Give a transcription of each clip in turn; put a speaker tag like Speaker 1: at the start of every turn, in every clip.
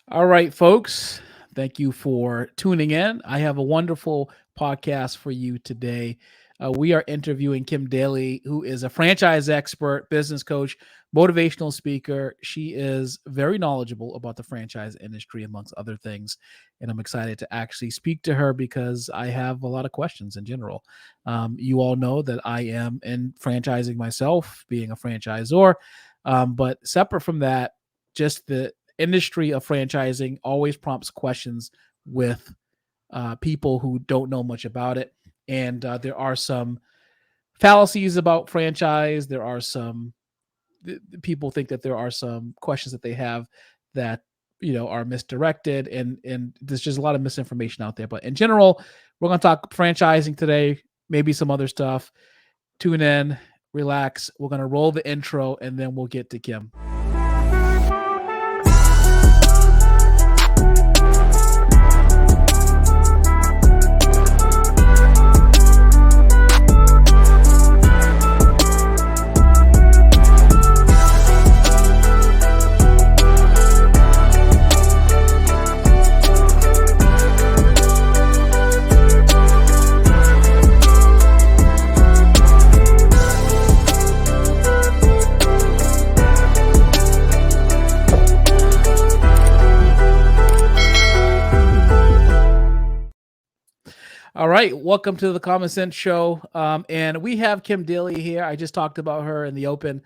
Speaker 1: All right, folks. Thank you for tuning in. I have a wonderful podcast for you today. We are interviewing Kim Daly, who is a franchise expert, business coach, motivational speaker. She is very knowledgeable about the franchise industry, amongst other things. And I'm excited to actually speak to her because I have a lot of questions in general. You all know that I am in franchising myself, being a franchisor. But separate from that, just the industry of franchising always prompts questions with people who don't know much about it. And there are some fallacies about franchise. There are some people think that there are some questions that they have that are misdirected, and there's just a lot of misinformation out there. But in general, we're going to talk franchising today, maybe some other stuff. Tune in, relax. We're going to roll the intro, and then we'll get to Kim. All right, welcome to the Common Sense Show, and we have Kim Daly here. I just talked about her in the open.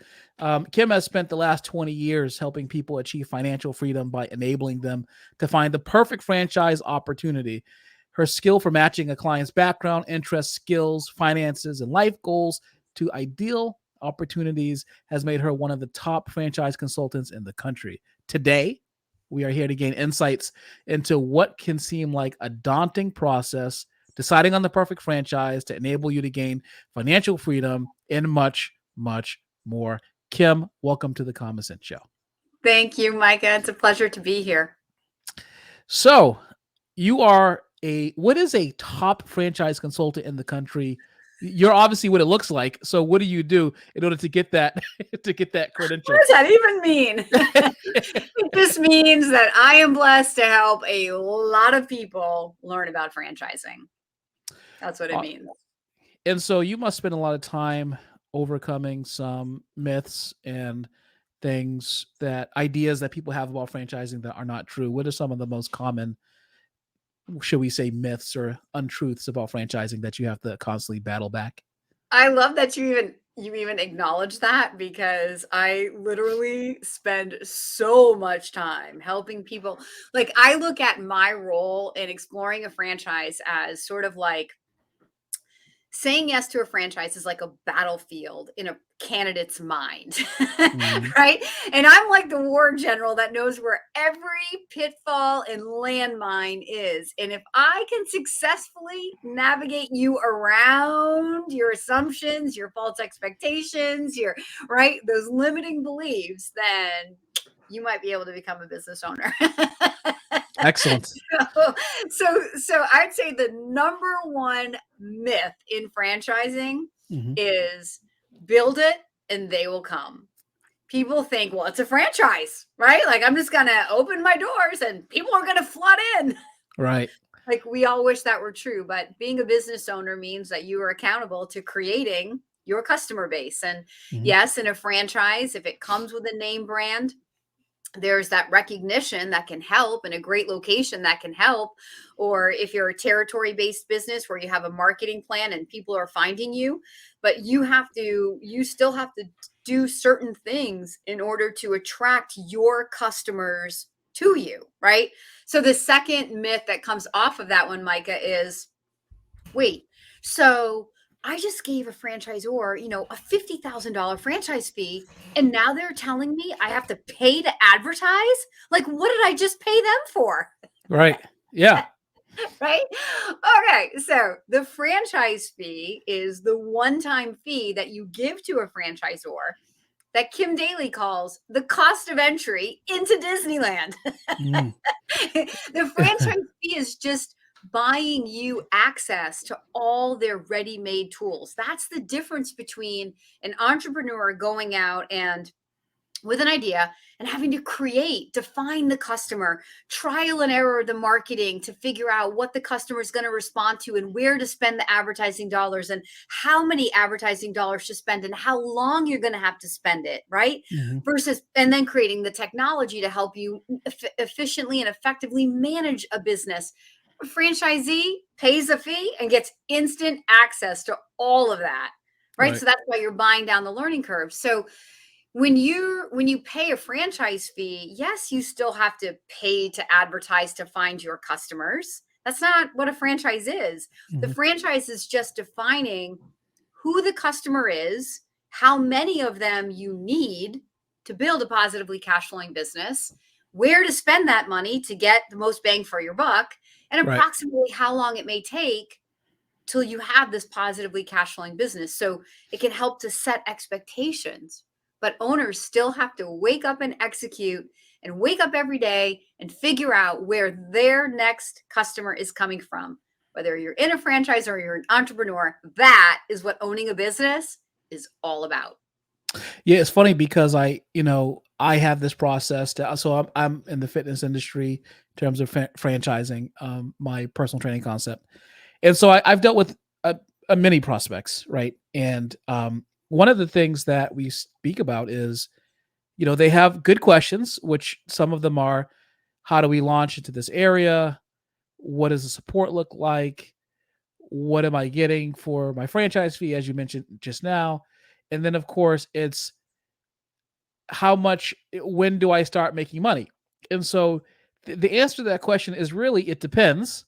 Speaker 1: Kim has spent the last 20 years helping people achieve financial freedom by enabling them to find the perfect franchise opportunity. Her skill for matching a client's background, interests, skills, finances, and life goals to ideal opportunities has made her one of the top franchise consultants in the country. Today, we are here to gain insights into what can seem like a daunting process, deciding on the perfect franchise to enable you to gain financial freedom, and much, much more. Kim, welcome to the Common Sense Show.
Speaker 2: Thank you, Micah. It's a pleasure to be here.
Speaker 1: So, you are what is a top franchise consultant in the country? You're obviously what it looks like. So, what do you do in order to get that credential?
Speaker 2: What does that even mean? It just means that I am blessed to help a lot of people learn about franchising. That's what it means.
Speaker 1: And so you must spend a lot of time overcoming some myths and ideas that people have about franchising that are not true. What are some of the most common, should we say, myths or untruths about franchising that you have to constantly battle back?
Speaker 2: I love that you even acknowledge that, because I literally spend so much time helping people. Like, I look at my role in exploring a franchise as sort of like saying yes to a franchise is like a battlefield in a candidate's mind, right? And I'm like the war general that knows where every pitfall and landmine is. And if I can successfully navigate you around your assumptions, your false expectations, those limiting beliefs, then you might be able to become a business owner.
Speaker 1: Excellent.
Speaker 2: So I'd say the number one myth in franchising is build it and they will come. People think, well, it's a franchise, right? Like, I'm just going to open my doors and people are going to flood in.
Speaker 1: Right.
Speaker 2: Like, we all wish that were true, but being a business owner means that you are accountable to creating your customer base. And yes, in a franchise, if it comes with a name brand, there's that recognition that can help, and a great location that can help. Or if you're a territory-based business where you have a marketing plan and people are finding you, but you still have to do certain things in order to attract your customers to you, right? So the second myth that comes off of that one, Micah, is, wait, so I just gave a franchisor, a $50,000 franchise fee, and now they're telling me I have to pay to advertise? Like, what did I just pay them for?
Speaker 1: Right. Yeah.
Speaker 2: Right? Okay. So the franchise fee is the one-time fee that you give to a franchisor that Kim Daly calls the cost of entry into Disneyland. The franchise fee is just buying you access to all their ready-made tools. That's the difference between an entrepreneur going out and with an idea and having to define the customer, trial and error the marketing to figure out what the customer is going to respond to and where to spend the advertising dollars and how many advertising dollars to spend and how long you're going to have to spend it, right?
Speaker 1: Mhm.
Speaker 2: Versus, and then creating the technology to help you efficiently and effectively manage a business. A franchisee pays a fee and gets instant access to all of that, right?
Speaker 1: Right.
Speaker 2: So that's why you're buying down the learning curve. So when you pay a franchise fee, yes, you still have to pay to advertise to find your customers. That's not what a franchise is. The
Speaker 1: Mhm.
Speaker 2: franchise is just defining who the customer is, how many of them you need to build a positively cash flowing business, where to spend that money to get the most bang for your buck, and
Speaker 1: Right.
Speaker 2: approximately how long it may take till you have this positively cash flowing business. So it can help to set expectations, but owners still have to wake up and execute and wake up every day and figure out where their next customer is coming from. Whether you're in a franchise or you're an entrepreneur, that is what owning a business is all about.
Speaker 1: Yeah, it's funny because I have this process so I'm in the fitness industry in terms of franchising my personal training concept. And so I've dealt with a many prospects, right? And one of the things that we speak about is, they have good questions, which some of them are, how do we launch into this area? What does the support look like? What am I getting for my franchise fee, as you mentioned just now? And then, of course, it's when do I start making money? And so the answer to that question is really, it depends,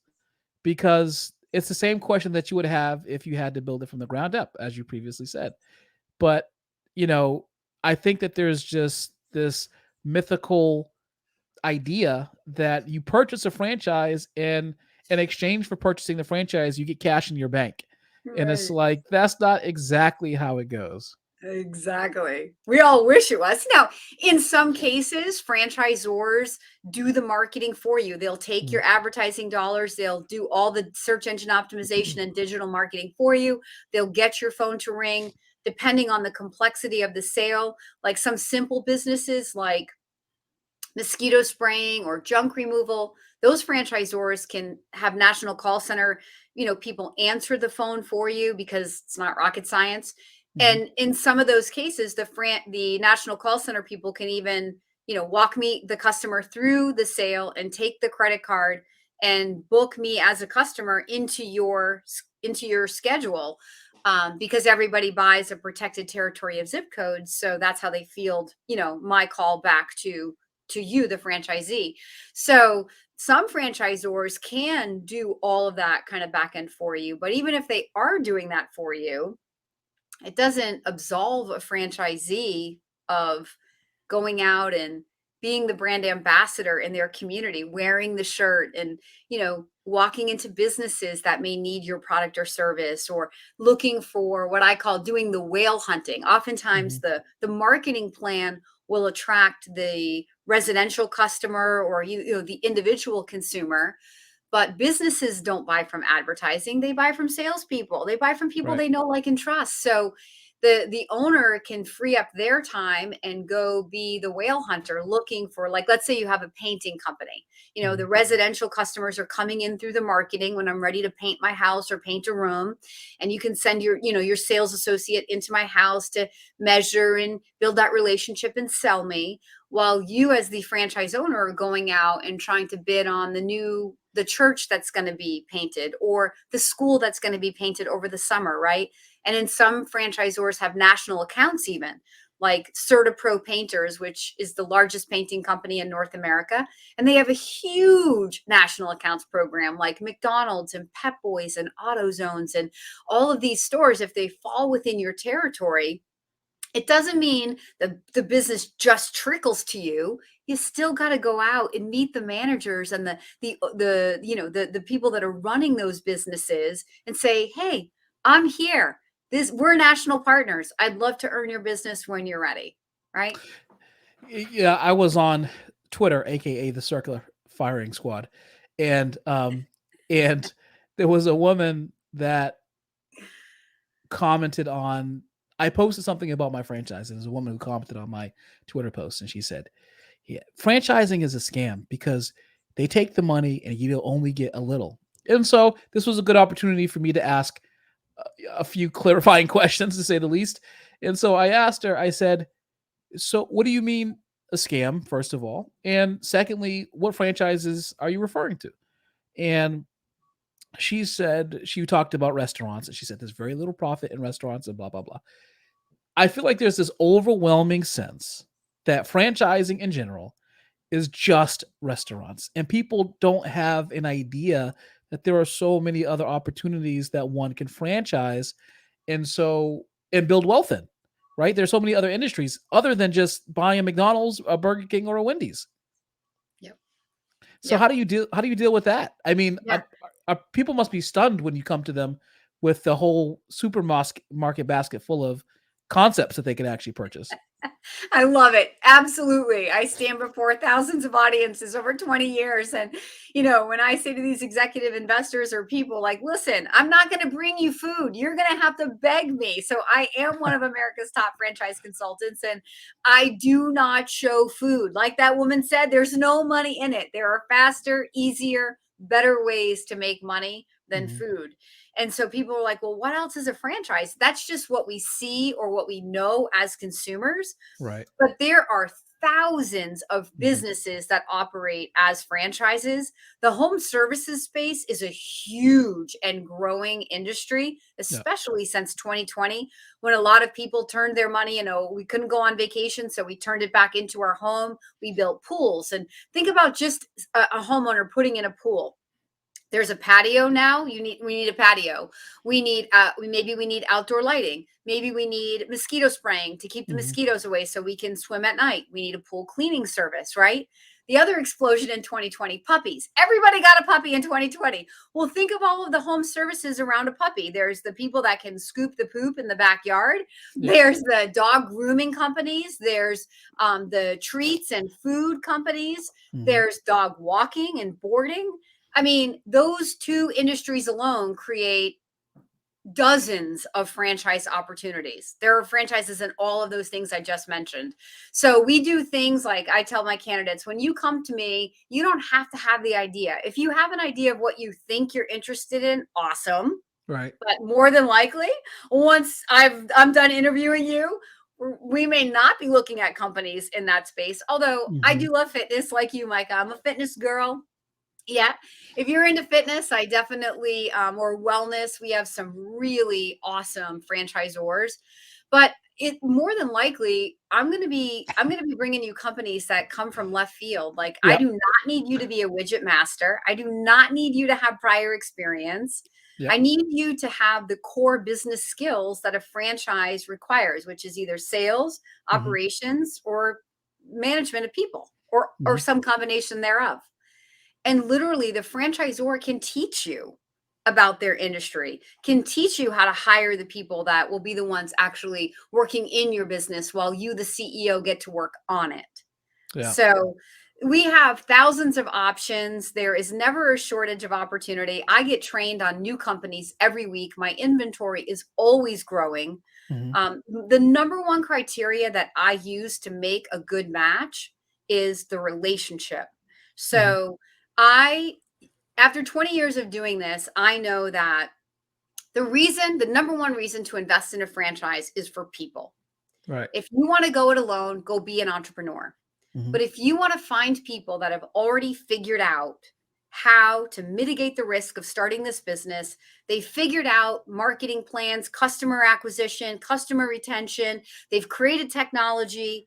Speaker 1: because it's the same question that you would have if you had to build it from the ground up, as you previously said. But, you know, I think that there's just this mythical idea that you purchase a franchise, and in exchange for purchasing the franchise, you get cash in your bank. And it's
Speaker 2: Right.
Speaker 1: like, that's not exactly how it goes.
Speaker 2: Exactly. We all wish it was. Now, in some cases, franchisors do the marketing for you. They'll take
Speaker 1: Mm.
Speaker 2: your advertising dollars, they'll do all the search engine optimization and digital marketing for you. They'll get your phone to ring depending on the complexity of the sale. Like some simple businesses like mosquito spraying or junk removal, those franchisors can have national call center, people answer the phone for you because it's not rocket science.
Speaker 1: Mhm.
Speaker 2: And in some of those cases, the national call center people can even, walk me the customer through the sale and take the credit card and book me as a customer into your schedule, because everybody buys a protected territory of zip codes. So that's how they field, my call back to you, the franchisee. So some franchisors can do all of that kind of back end for you. But even if they are doing that for you, it doesn't absolve a franchisee of going out and being the brand ambassador in their community, wearing the shirt and, walking into businesses that may need your product or service, or looking for what I call doing the whale hunting. Oftentimes
Speaker 1: Mhm.
Speaker 2: the marketing plan will attract the residential customer or the individual consumer, but businesses don't buy from advertising. They buy from salespeople. They buy from people
Speaker 1: Right.
Speaker 2: they know, like, and trust. So the owner can free up their time and go be the whale hunter looking for, like, let's say you have a painting company. The
Speaker 1: Mhm.
Speaker 2: residential customers are coming in through the marketing when I'm ready to paint my house or paint a room. And you can send your sales associate into my house to measure and build that relationship and sell me, while you as the franchise owner are going out and trying to bid on the church that's going to be painted or the school that's going to be painted over the summer, right? And in some franchisors have national accounts, even like CertaPro Painters, which is the largest painting company in North America. And they have a huge national accounts program like McDonald's and Pep Boys and AutoZones and all of these stores. If they fall within your territory, it doesn't mean the business just trickles to you. You still got to go out and meet the managers and the people that are running those businesses and say, "Hey, I'm here. We're national partners. I'd love to earn your business when you're ready." Right?
Speaker 1: Yeah, I was on Twitter, aka the Circular Firing Squad, and and there was a woman that commented on. I posted something about my franchise, and there's a woman who commented on my Twitter post, and she said, "Yeah, franchising is a scam because they take the money and you only get a little." And so this was a good opportunity for me to ask a few clarifying questions, to say the least. And so I asked her, I said, "So what do you mean a scam, first of all? And secondly, what franchises are you referring to?" And she said, she talked about restaurants, and she said there's very little profit in restaurants and blah, blah, blah. I feel like there's this overwhelming sense that franchising in general is just restaurants, and people don't have an idea that there are so many other opportunities that one can franchise and build wealth in, right? There's so many other industries other than just buying a McDonald's, a Burger King, or a Wendy's.
Speaker 2: Yep.
Speaker 1: So
Speaker 2: Yep.
Speaker 1: how do you deal with that? I mean,
Speaker 2: Yeah.
Speaker 1: people must be stunned when you come to them with the whole market basket full of concepts that they can actually purchase.
Speaker 2: I love it. Absolutely. I stand before thousands of audiences over 20 years. And, when I say to these executive investors or people like, listen, I'm not going to bring you food. You're going to have to beg me. So I am one of America's top franchise consultants, and I do not show food. Like that woman said, there's no money in it. There are faster, easier, better ways to make money than
Speaker 1: Mhm.
Speaker 2: food. And so people are like, well, what else is a franchise? That's just what we see or what we know as consumers.
Speaker 1: Right.
Speaker 2: But there are thousands of
Speaker 1: Mhm.
Speaker 2: businesses that operate as franchises. The home services space is a huge and growing industry,
Speaker 1: Yeah.
Speaker 2: especially since 2020, when a lot of people turned their money. We couldn't go on vacation, so we turned it back into our home. We built pools. And think about just a homeowner putting in a pool. There's a patio now. We need a patio. We need outdoor lighting. Maybe we need mosquito spraying to keep the
Speaker 1: Mhm.
Speaker 2: mosquitoes away so we can swim at night. We need a pool cleaning service, right? The other explosion in 2020, puppies. Everybody got a puppy in 2020. Well, think of all of the home services around a puppy. There's the people that can scoop the poop in the backyard.
Speaker 1: Yeah.
Speaker 2: There's the dog grooming companies. There's the treats and food companies.
Speaker 1: Mhm.
Speaker 2: There's dog walking and boarding. I mean, those two industries alone create dozens of franchise opportunities. There are franchises in all of those things I just mentioned. So we do things like, I tell my candidates, when you come to me, you don't have to have the idea. If you have an idea of what you think you're interested in, awesome.
Speaker 1: Right.
Speaker 2: But more than likely, once I'm done interviewing you, we may not be looking at companies in that space. Although I
Speaker 1: Mhm.
Speaker 2: do love fitness like you, Micah. I'm a fitness girl. Yeah. If you're into fitness, I definitely, or wellness, we have some really awesome franchisors. But it more than likely, I'm going to be bringing you companies that come from left field. Like I
Speaker 1: Yep.
Speaker 2: do not need you to be a widget master. I do not need you to have prior experience. I
Speaker 1: Yep.
Speaker 2: need you to have the core business skills that a franchise requires, which is either sales,
Speaker 1: Mhm.
Speaker 2: operations, or management of people, or
Speaker 1: Mhm.
Speaker 2: some combination thereof. And literally, the franchisor can teach you about their industry, can teach you how to hire the people that will be the ones actually working in your business while you, the CEO, get to work on it.
Speaker 1: Yeah.
Speaker 2: So we have thousands of options. There is never a shortage of opportunity. I get trained on new companies every week. My inventory is always growing.
Speaker 1: Mhm.
Speaker 2: The number one criteria that I use to make a good match is the relationship.
Speaker 1: Mhm.
Speaker 2: So I, after 20 years of doing this, I know that the number one reason to invest in a franchise is for people.
Speaker 1: Right.
Speaker 2: If you want to go it alone, go be an entrepreneur.
Speaker 1: Mhm.
Speaker 2: But if you want to find people that have already figured out how to mitigate the risk of starting this business, they figured out marketing plans, customer acquisition, customer retention, they've created technology,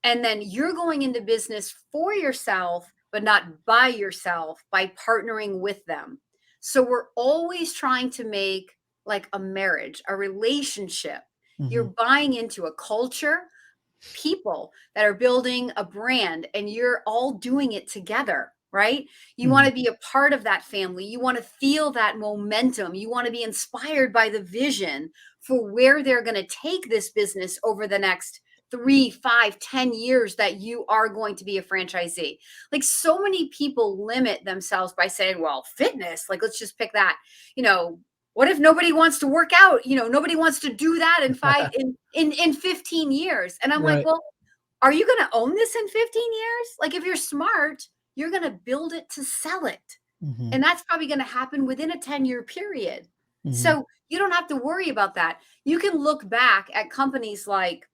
Speaker 2: and then you're going into business for yourself, but not by yourself, by partnering with them. So we're always trying to make like a marriage, a relationship.
Speaker 1: Mhm.
Speaker 2: You're buying into a culture, people that are building a brand, and you're all doing it together, right? You want
Speaker 1: Mhm.
Speaker 2: to be a part of that family. You want to feel that momentum. You want to be inspired by the vision for where they're going to take this business over the next 3, 5, 10 years that you are going to be a franchisee. Like so many people limit themselves by saying, well, fitness, like let's just pick that, you know, What if nobody wants to work out? Nobody wants to do that in 15 years. And I'm like,
Speaker 1: Right.
Speaker 2: well, are you going to own this in 15 years? Like, if you're smart, you're going to build it to sell it.
Speaker 1: Mm-hmm.
Speaker 2: And that's probably going to happen within a 10-year period.
Speaker 1: Mm-hmm.
Speaker 2: So you don't have to worry about that. You can look back at companies like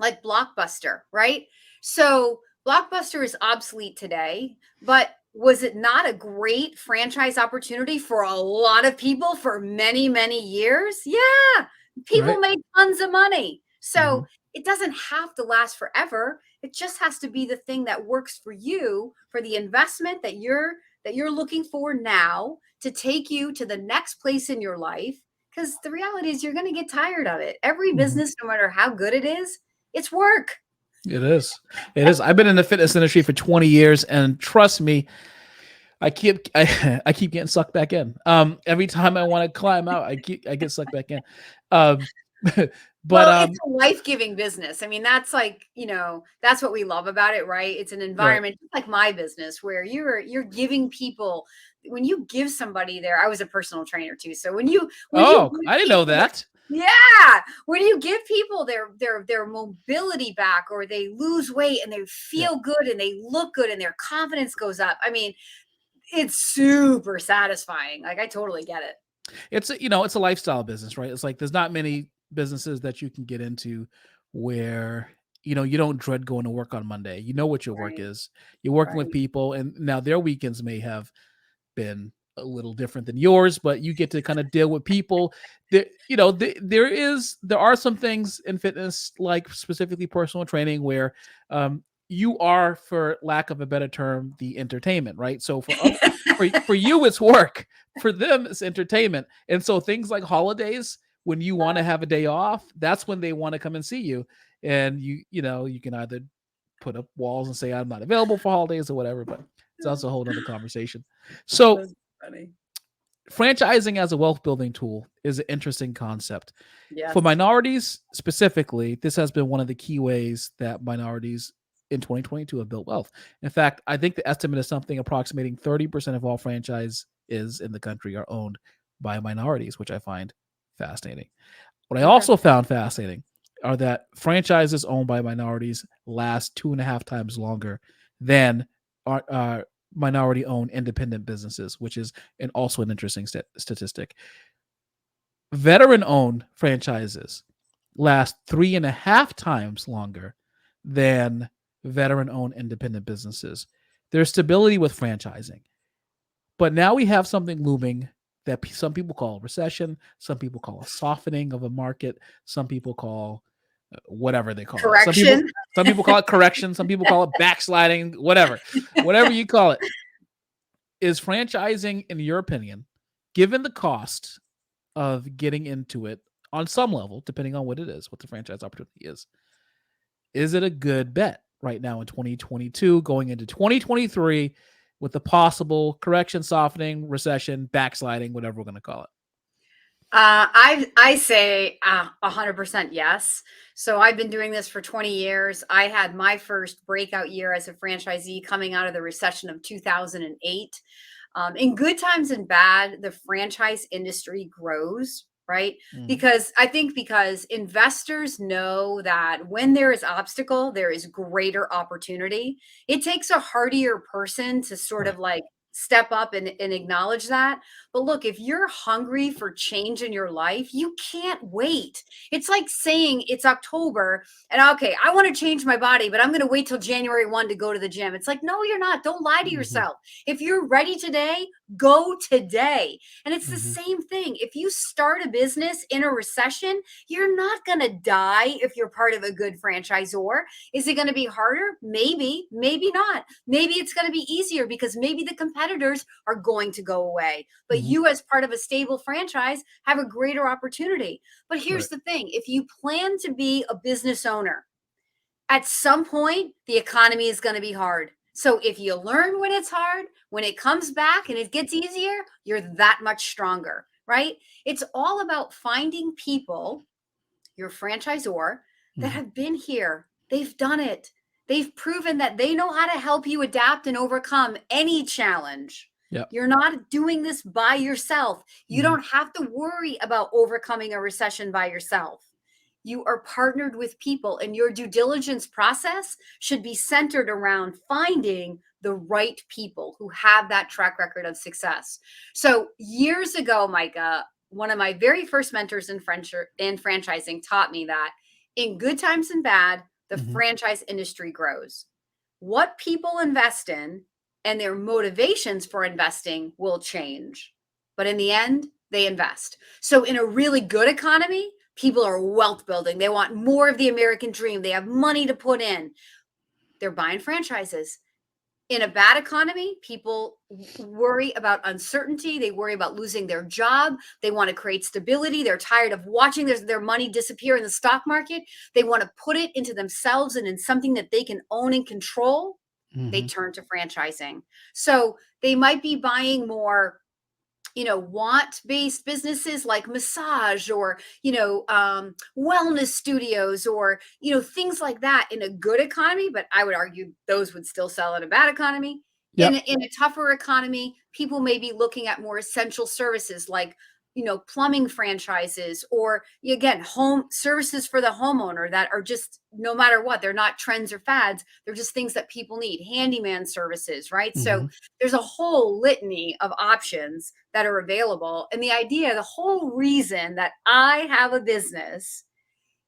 Speaker 2: Blockbuster, right? So Blockbuster is obsolete today, but was it not a great franchise opportunity for a lot of people for many, many years? Yeah. People
Speaker 1: Right.
Speaker 2: made tons of money.
Speaker 1: Mm-hmm.
Speaker 2: So it doesn't have to last forever. It just has to be the thing that works for you, for the investment that you're looking for now to take you to the next place in your life. Because the reality is you're going to get tired of it. Every
Speaker 1: Mm-hmm.
Speaker 2: business, no matter how good it is, it's work.
Speaker 1: It is. It is. I've been in the fitness industry for 20 years, and trust me, I keep getting sucked back in. Every time I want to climb out, I get sucked back in. Um, but
Speaker 2: Well, it's a life-giving business. I mean, that's like, that's what we love about it, right? It's an
Speaker 1: right.
Speaker 2: environment just like my business where you're giving people when you give somebody I was a personal trainer too. So when you
Speaker 1: Oh,
Speaker 2: give
Speaker 1: I didn't know
Speaker 2: people
Speaker 1: that.
Speaker 2: yeah, when you give people their mobility back or they lose weight and they
Speaker 1: Yeah.
Speaker 2: feel good and they look good and their confidence goes up. I mean, it's super satisfying. Like I totally get it.
Speaker 1: It's a lifestyle business, right? It's like there's not many businesses that you can get into where you don't dread going to work on Monday. You know what your work
Speaker 2: Right.
Speaker 1: is. You're working with
Speaker 2: Right.
Speaker 1: people, and now their weekends may have been a little different than yours, but you get to kind of deal with people. There are some things in fitness, like specifically personal training, where you are, for lack of a better term, the entertainment, right? So for you, it's work. For them, it's entertainment. And so things like holidays, when you want to have a day off, that's when they want to come and see you. And you can either put up walls and say I'm not available for holidays or whatever, but it's also a whole nother conversation. So
Speaker 2: That's funny.
Speaker 1: franchising as a wealth building tool is an interesting concept. For
Speaker 2: Yes.
Speaker 1: minorities specifically, this has been one of the key ways that minorities in 2022 have built wealth. In fact, I think the estimate is something approximating 30% of all franchises in the country are owned by minorities, which I find fascinating. What I
Speaker 2: Okay.
Speaker 1: also found fascinating are that franchises owned by minorities last 2.5 times longer than minority owned independent businesses, which is also an interesting statistic. Veteran owned franchises last 3.5 times longer than veteran owned independent businesses. There's stability with franchising. But now we have something looming that some people call a recession, some people call a softening of a market, some people call whatever they call it.
Speaker 2: Correction.
Speaker 1: Some people call it correction, some people call it backsliding, whatever you call it. Is franchising, in your opinion, given the cost of getting into it on some level, depending on what it is, what the franchise opportunity is it a good bet right now in 2022, going into 2023, with the possible correction, softening, recession, backsliding, whatever we're going to call it?
Speaker 2: I say 100% yes. So I've been doing this for 20 years. I had my first breakout year as a franchisee coming out of the recession of 2008. In good times and bad, the franchise industry grows, right?
Speaker 1: Mm-hmm.
Speaker 2: Because investors know that when there is obstacle, there is greater opportunity. It takes a hardier person to sort
Speaker 1: Right.
Speaker 2: of like step up and acknowledge that. But look, if you're hungry for change in your life, you can't wait. It's like saying it's October and okay, I want to change my body, but I'm going to wait till January 1 to go to the gym. It's like, no, you're not. Don't lie to
Speaker 1: Mm-hmm.
Speaker 2: yourself. If you're ready today, go today. And it's the
Speaker 1: Mm-hmm.
Speaker 2: same thing. If you start a business in a recession, you're not going to die if you're part of a good franchisor. Is it going to be harder? Maybe, maybe not. Maybe it's going to be easier because maybe the competitors are going to go away. But
Speaker 1: Mm-hmm.
Speaker 2: you, as part of a stable franchise, have a greater opportunity. But here's
Speaker 1: Right.
Speaker 2: the thing, if you plan to be a business owner, at some point, the economy is going to be hard. So if you learn when it's hard, when it comes back and it gets easier, you're that much stronger, right? It's all about finding people, your franchisor, that
Speaker 1: Mm-hmm.
Speaker 2: have been here. They've done it. They've proven that they know how to help you adapt and overcome any challenge.
Speaker 1: Yep.
Speaker 2: You're not doing this by yourself. You don't have to worry about overcoming a recession by yourself. You are partnered with people, and your due diligence process should be centered around finding the right people who have that track record of success. So years ago, Micah, one of my very first mentors in franchising taught me that in good times and bad, the franchise industry grows. What people invest in and their motivations for investing will change. But in the end, they invest. So in a really good economy, people are wealth building. They want more of the American dream. They have money to put in. They're buying franchises. In a bad economy, people worry about uncertainty. They worry about losing their job. They want to create stability. They're tired of watching their money disappear in the stock market. They want to put it into themselves and in something that they can own and control. They turn to franchising. So they might be buying more, want-based businesses like massage or, wellness studios or, things like that in a good economy. But I would argue those would still sell in a bad economy.
Speaker 1: Yep.
Speaker 2: In a tougher economy, people may be looking at more essential services like, plumbing franchises or, again, home services for the homeowner that are just, no matter what, they're not trends or fads. They're just things that people need. Handyman services, right? So there's a whole litany of options that are available. And the whole reason that I have a business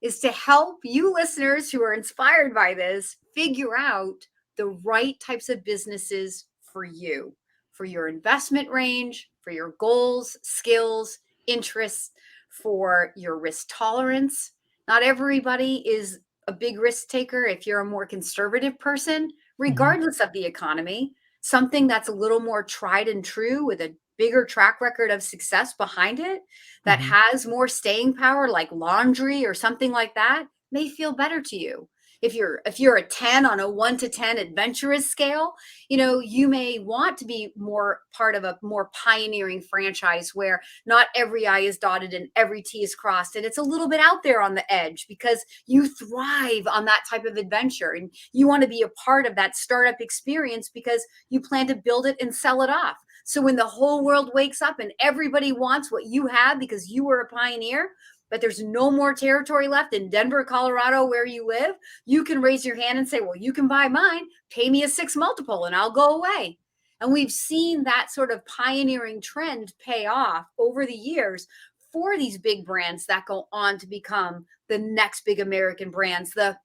Speaker 2: is to help you listeners who are inspired by this figure out the right types of businesses for you, for your investment range, for your goals, skills, interests, for your risk tolerance. Not everybody is a big risk taker. If you're a more conservative person, regardless of the economy, something that's a little more tried and true with a bigger track record of success behind it that has more staying power, like laundry or something like that, may feel better to you. If you're a 10 on a 1 to 10 adventurous scale, you may want to be more part of a more pioneering franchise where not every I is dotted and every T is crossed. And it's a little bit out there on the edge because you thrive on that type of adventure. And you want to be a part of that startup experience because you plan to build it and sell it off. So when the whole world wakes up and everybody wants what you have because you were a pioneer, but there's no more territory left in Denver, Colorado, where you live, you can raise your hand and say, well, you can buy mine, pay me a 6 multiple and I'll go away. And we've seen that sort of pioneering trend pay off over the years for these big brands that go on to become the next big American brands, the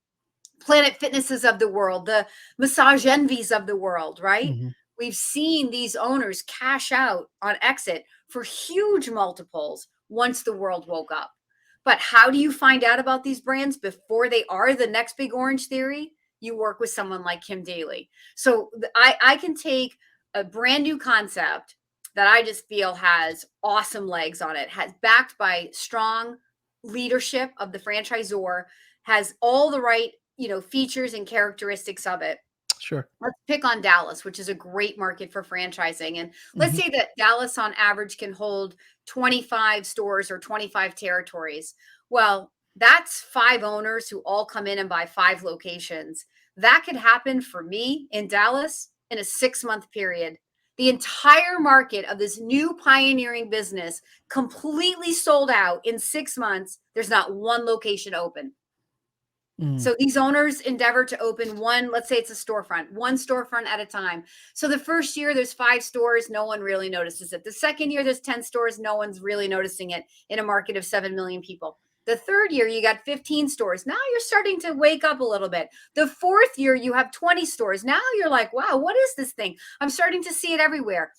Speaker 2: Planet Fitnesses of the world, the Massage Envies of the world, right? We've seen these owners cash out on exit for huge multiples once the world woke up. But how do you find out about these brands before they are the next big Orange Theory? You work with someone like Kim Daly. So I can take a brand new concept that I just feel has awesome legs on it, has backed by strong leadership of the franchisor, has all the right, features and characteristics of it.
Speaker 1: Sure.
Speaker 2: Let's pick on Dallas, which is a great market for franchising. And let's say that Dallas on average can hold 25 stores or 25 territories. Well, that's 5 owners who all come in and buy 5 locations. That could happen for me in Dallas in a 6-month period. The entire market of this new pioneering business completely sold out in 6 months. There's not one location open. So these owners endeavor to open one, let's say it's a storefront, one storefront at a time. So the first year there's 5 stores, no one really notices it. The second year there's 10 stores, no one's really noticing it in a market of 7 million people. The third year you got 15 stores. Now you're starting to wake up a little bit. The fourth year you have 20 stores. Now you're like, wow, what is this thing? I'm starting to see it everywhere.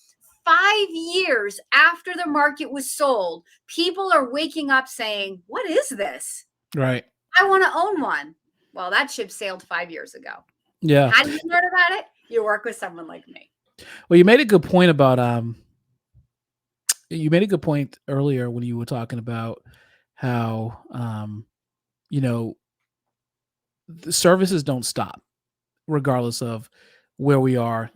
Speaker 2: 5 years after the market was sold, people are waking up saying, what is this?
Speaker 1: Right.
Speaker 2: I want to own one. Well, that ship sailed 5 years ago.
Speaker 1: Yeah.
Speaker 2: How do you learn about it? You work with someone like me.
Speaker 1: Well, you made a good point about earlier when you were talking about how the services don't stop regardless of where we are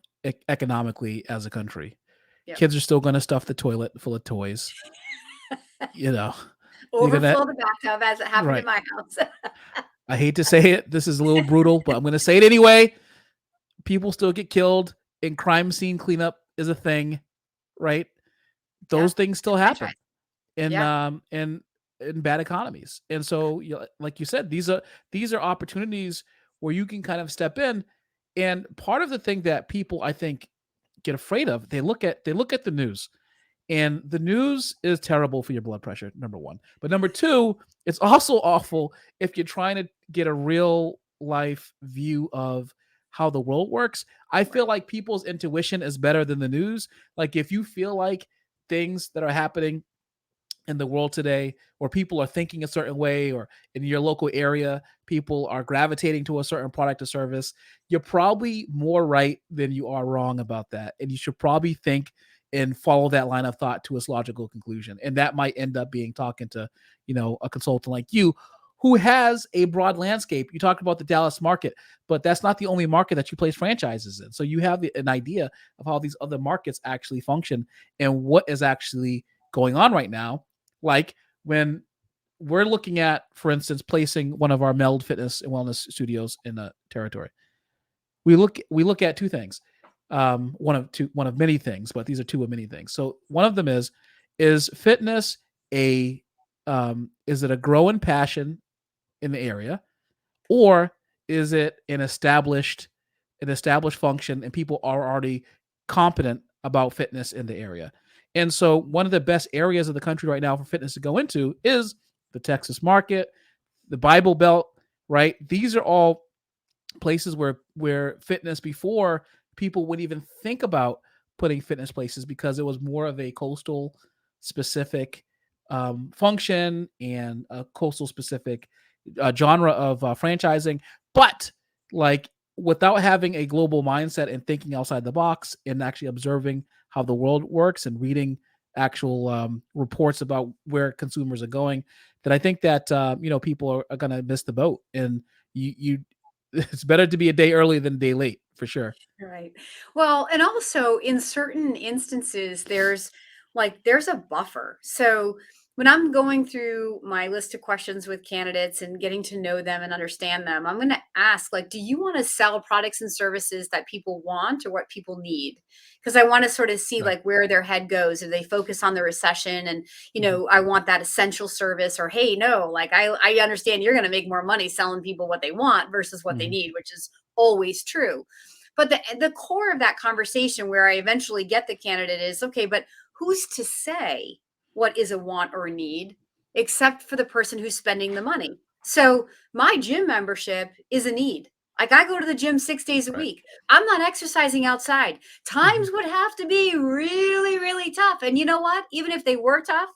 Speaker 1: economically as a country. Yep. Kids are still going to stuff the toilet full of toys.
Speaker 2: Overflow the bathtub, as it happened in my house.
Speaker 1: I hate to say it. This is a little brutal, but I'm going to say it anyway. People still get killed, and crime scene cleanup is a thing. right?
Speaker 2: Yeah.
Speaker 1: Those things still
Speaker 2: And franchise.
Speaker 1: happen in
Speaker 2: Yeah.
Speaker 1: in bad economies. And so, like you said, these are opportunities where you can kind of step in. And part of the thing that people, I think, get afraid of, they look at the news, and the news is terrible for your blood pressure, number one. But number two, it's also awful if you're trying to get a real life view of how the world works. I feel
Speaker 2: Right.
Speaker 1: like people's intuition is better than the news. Like, if you feel like things that are happening in the world today, or people are thinking a certain way, or in your local area people are gravitating to a certain product or service, you're probably more right than you are wrong about that, and you should probably think and follow that line of thought to its logical conclusion. And that might end up being talking to, a consultant like you, who has a broad landscape. You talked about the Dallas market, but that's not the only market that you place franchises in. So you have an idea of how these other markets actually function and what is actually going on right now. Like, when we're looking at, for instance, placing one of our Meld Fitness and Wellness studios in a territory, we look at two things. One of many things, but these are two of many things. So one of them is fitness a is it a growing passion in the area, or is it an established function and people are already competent about fitness in the area? And so one of the best areas of the country right now for fitness to go into is the Texas market, the Bible Belt, right? These are all places where fitness, before, people wouldn't even think about putting fitness places, because it was more of a coastal specific function, and a coastal specific genre of franchising. But, like, without having a global mindset and thinking outside the box and actually observing how the world works and reading actual reports about where consumers are going, that I think that people are going to miss the boat. And you it's better to be a day early than a day late, for sure.
Speaker 2: Right. Well, and also in certain instances, there's a buffer. So when I'm going through my list of questions with candidates and getting to know them and understand them, I'm going to ask, like, do you want to sell products and services that people want or what people need? Because I want to sort of see
Speaker 1: Right.
Speaker 2: like where their head goes. If they focus on the recession and,
Speaker 1: Mhm.
Speaker 2: I want that essential service, or, hey, no, like I understand you're going to make more money selling people what they want versus what they
Speaker 1: Mhm.
Speaker 2: need, which is always true. But the core of that conversation where I eventually get the candidate is, okay, but who's to say what is a want or a need except for the person who's spending the money? So my gym membership is a need. Like, I go to the gym 6 days a
Speaker 1: Right.
Speaker 2: week. I'm not exercising outside.
Speaker 1: Mhm.
Speaker 2: Times would have to be really, really tough. And you know what? Even if they were tough,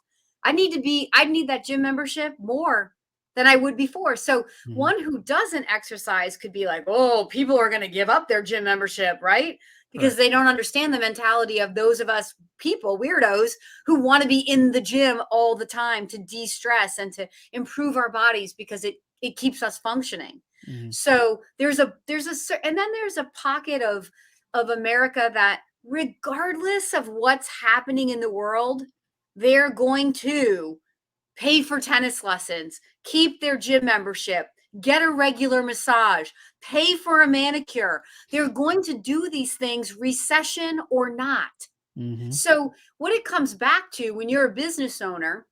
Speaker 2: I'd need that gym membership more than I would before. So
Speaker 1: Mhm.
Speaker 2: one who doesn't exercise could be like, oh, people are going to give up their gym membership, right? Because
Speaker 1: Right.
Speaker 2: they don't understand the mentality of those of us people, weirdos, who want to be in the gym all the time to de-stress and to improve our bodies because it keeps us functioning.
Speaker 1: Mhm.
Speaker 2: So and then there's a pocket of America that, regardless of what's happening in the world, they're going to pay for tennis lessons, keep their gym membership, get a regular massage, pay for a manicure. They're going to do these things, recession or not.
Speaker 1: Mhm.
Speaker 2: So, what it comes back to when you're a business owner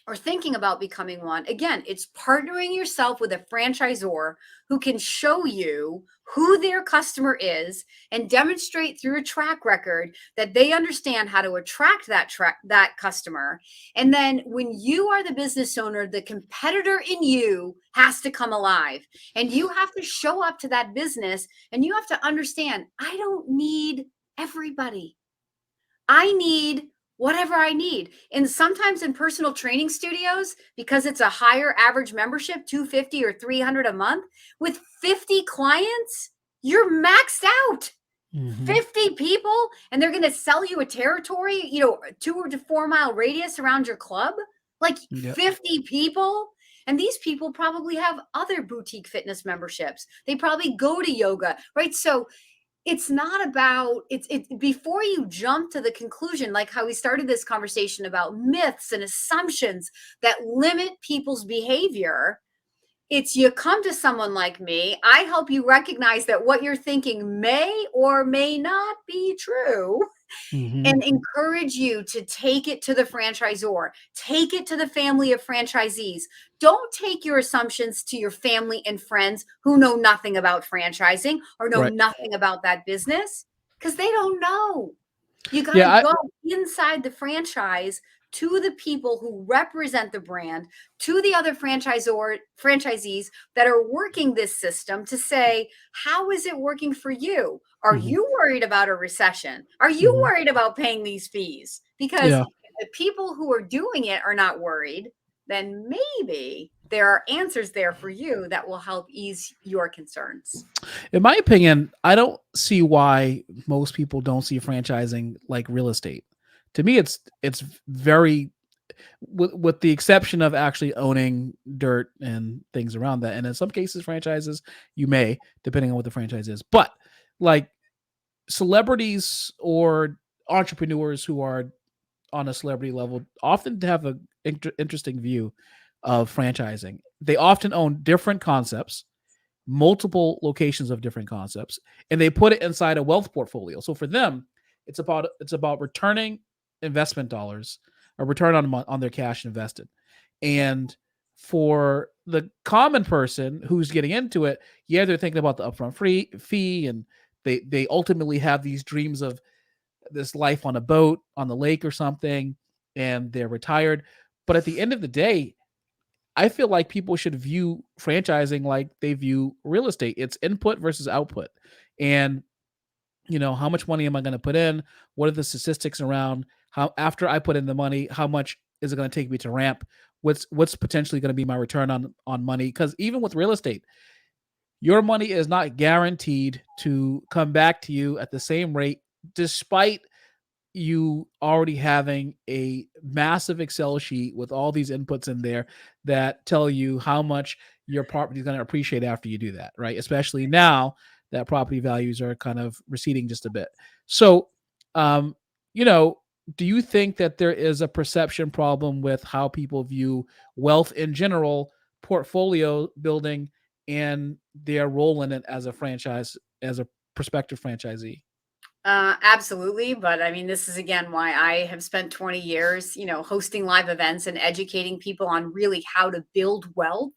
Speaker 2: or thinking about becoming one, again, it's partnering yourself with a franchisor who can show you who their customer is and demonstrate through a track record that they understand how to attract that customer. And then when you are the business owner, the competitor in you has to come alive, and you have to show up to that business, and you have to understand, I don't need everybody. I need whatever I need. And sometimes in personal training studios, because it's a higher average membership, 250 or 300 a month, with 50 clients, you're maxed out.
Speaker 1: Mhm.
Speaker 2: 50 people, and they're going to sell you a territory, 2 to 4 mile radius around your club, like
Speaker 1: Yep.
Speaker 2: 50 people. And these people probably have other boutique fitness memberships. They probably go to yoga, right? So it's not about it's before you jump to the conclusion, like how we started this conversation about myths and assumptions that limit people's behavior. It's, you come to someone like me, I help you recognize that what you're thinking may or may not be true, and encourage you to take it to the franchisor, take it to the family of franchisees. Don't take your assumptions to your family and friends who know nothing about franchising or know
Speaker 1: Right.
Speaker 2: nothing about that business, because they don't know. You got to
Speaker 1: Yeah.
Speaker 2: go inside the franchise to the people who represent the brand, to the other franchisees that are working this system to say, how is it working for you? Are you worried about a recession? Are you worried about paying these fees? Because
Speaker 1: Yeah.
Speaker 2: if the people who are doing it are not worried, then maybe there are answers there for you that will help ease your concerns.
Speaker 1: In my opinion, I don't see why most people don't see franchising like real estate. To me, it's very, with the exception of actually owning dirt and things around that, and in some cases, franchises you may, depending on what the franchise is. But like celebrities or entrepreneurs who are on a celebrity level often have a interesting view of franchising. They often own different concepts, multiple locations of different concepts, and they put it inside a wealth portfolio. So for them, it's about returning investment dollars, a return on their cash invested. And for the common person who's getting into it, yeah, they're thinking about the upfront fee, and they ultimately have these dreams of this life on a boat on the lake or something, and they're retired. But at the end of the day, I feel like people should view franchising like they view real estate. It's input versus output. And how much money am I going to put in? What are the statistics around how, after I put in the money, how much is it going to take me to ramp? What's potentially going to be my return on money? Because even with real estate, your money is not guaranteed to come back to you at the same rate, despite you already having a massive Excel sheet with all these inputs in there that tell you how much your property is going to appreciate after you do that, right? Especially now that property values are kind of receding just a bit. So, um, you know, do you think that there is a perception problem with how people view wealth in general, portfolio building, and their role in it as a franchise, as a prospective franchisee?
Speaker 2: Absolutely. But I mean, this is again why I have spent 20 years, hosting live events and educating people on really how to build wealth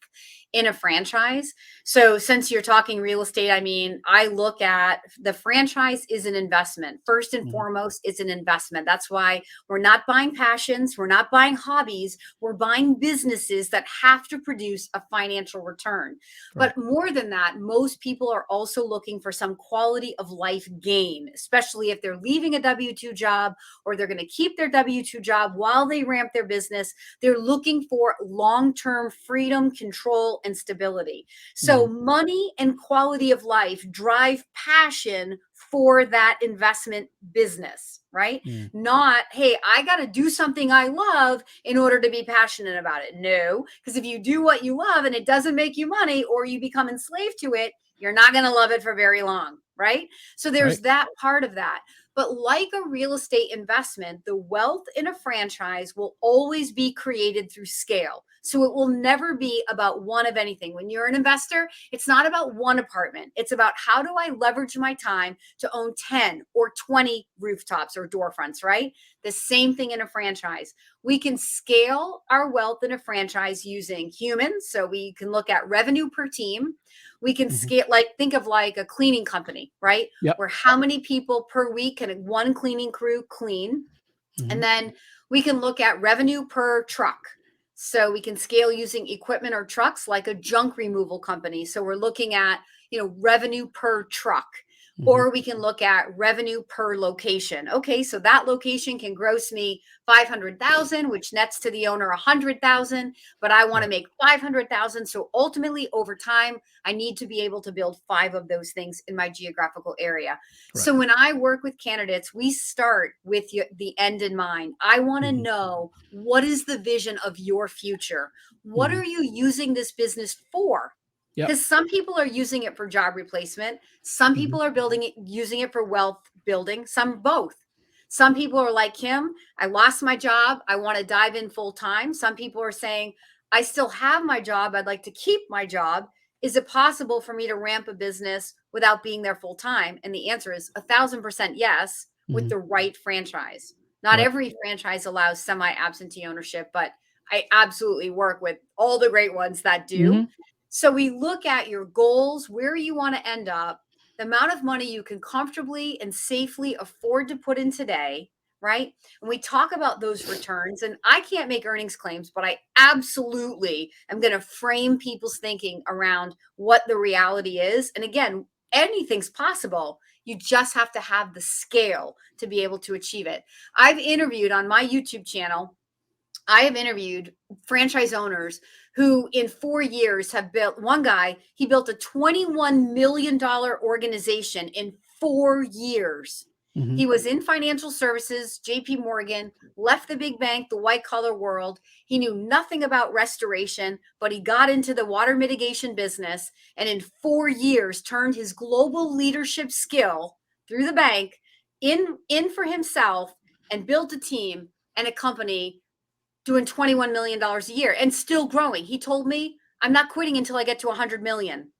Speaker 2: in a franchise. So, since you're talking real estate, I mean, I look at the franchise is an investment. First and
Speaker 1: Mhm.
Speaker 2: foremost, it's an investment. That's why we're not buying passions, we're not buying hobbies, we're buying businesses that have to produce a financial return.
Speaker 1: Right.
Speaker 2: But more than that, most people are also looking for some quality of life gain, especially if they're leaving a W 2 job or they're going to keep their W 2 job while they ramp their business. They're looking for long term freedom, control, and stability. So,
Speaker 1: Mhm.
Speaker 2: money and quality of life drive passion for that investment business, right?
Speaker 1: Mm.
Speaker 2: Not, hey, I got to do something I love in order to be passionate about it. No, because if you do what you love and it doesn't make you money or you become enslaved to it, you're not going to love it for very long, right? So there's
Speaker 1: Right.
Speaker 2: that part of that. But like a real estate investment, the wealth in a franchise will always be created through scale. So it will never be about one of anything. When you're an investor, it's not about one apartment. It's about how do I leverage my time to own 10 or 20 rooftops or door fronts, right? The same thing in a franchise. We can scale our wealth in a franchise using humans. So we can look at revenue per team. We can
Speaker 1: Mhm.
Speaker 2: scale, think of like a cleaning company, right?
Speaker 1: Yep.
Speaker 2: Where how many people per week can one cleaning crew clean? And
Speaker 1: Mhm.
Speaker 2: then we can look at revenue per truck. So we can scale using equipment or trucks like a junk removal company. So we're looking at, revenue per truck.
Speaker 1: Mhm.
Speaker 2: Or we can look at revenue per location. Okay, so that location can gross me 500,000, which nets to the owner 100,000, but I want to
Speaker 1: Right.
Speaker 2: make 500,000. So ultimately over time, I need to be able to build 5 of those things in my geographical area.
Speaker 1: Right.
Speaker 2: So when I work with candidates, we start with the end in mind. I want to
Speaker 1: Mhm.
Speaker 2: know, what is the vision of your future? What
Speaker 1: Mhm.
Speaker 2: are you using this business for?
Speaker 1: Yep.
Speaker 2: Because some people are using it for job replacement. Some
Speaker 1: Mhm.
Speaker 2: people are using it for wealth building, some both. Some people are like Kim, I lost my job. I want to dive in full time. Some people are saying, I still have my job. I'd like to keep my job. Is it possible for me to ramp a business without being there full time? And the answer is 1,000% yes. with the right franchise. Not
Speaker 1: Right.
Speaker 2: every franchise allows semi-absentee ownership, but I absolutely work with all the great ones that do.
Speaker 1: Hmm.
Speaker 2: So we look at your goals, where you want to end up, the amount of money you can comfortably and safely afford to put in today, right? And we talk about those returns. And I can't make earnings claims, but I absolutely am going to frame people's thinking around what the reality is. And again, anything's possible. You just have to have the scale to be able to achieve it. I've interviewed on my YouTube channel, I have interviewed franchise owners who in 4 years have built, one guy, he built a $21 million organization in 4 years.
Speaker 1: Hmm.
Speaker 2: He was in financial services, JP Morgan, left the big bank, the white collar world. He knew nothing about restoration, but he got into the water mitigation business and in 4 years turned his global leadership skill through the bank in for himself and built a team and a company doing $21 million a year and still growing. He told me, I'm not quitting until I get to 100 million.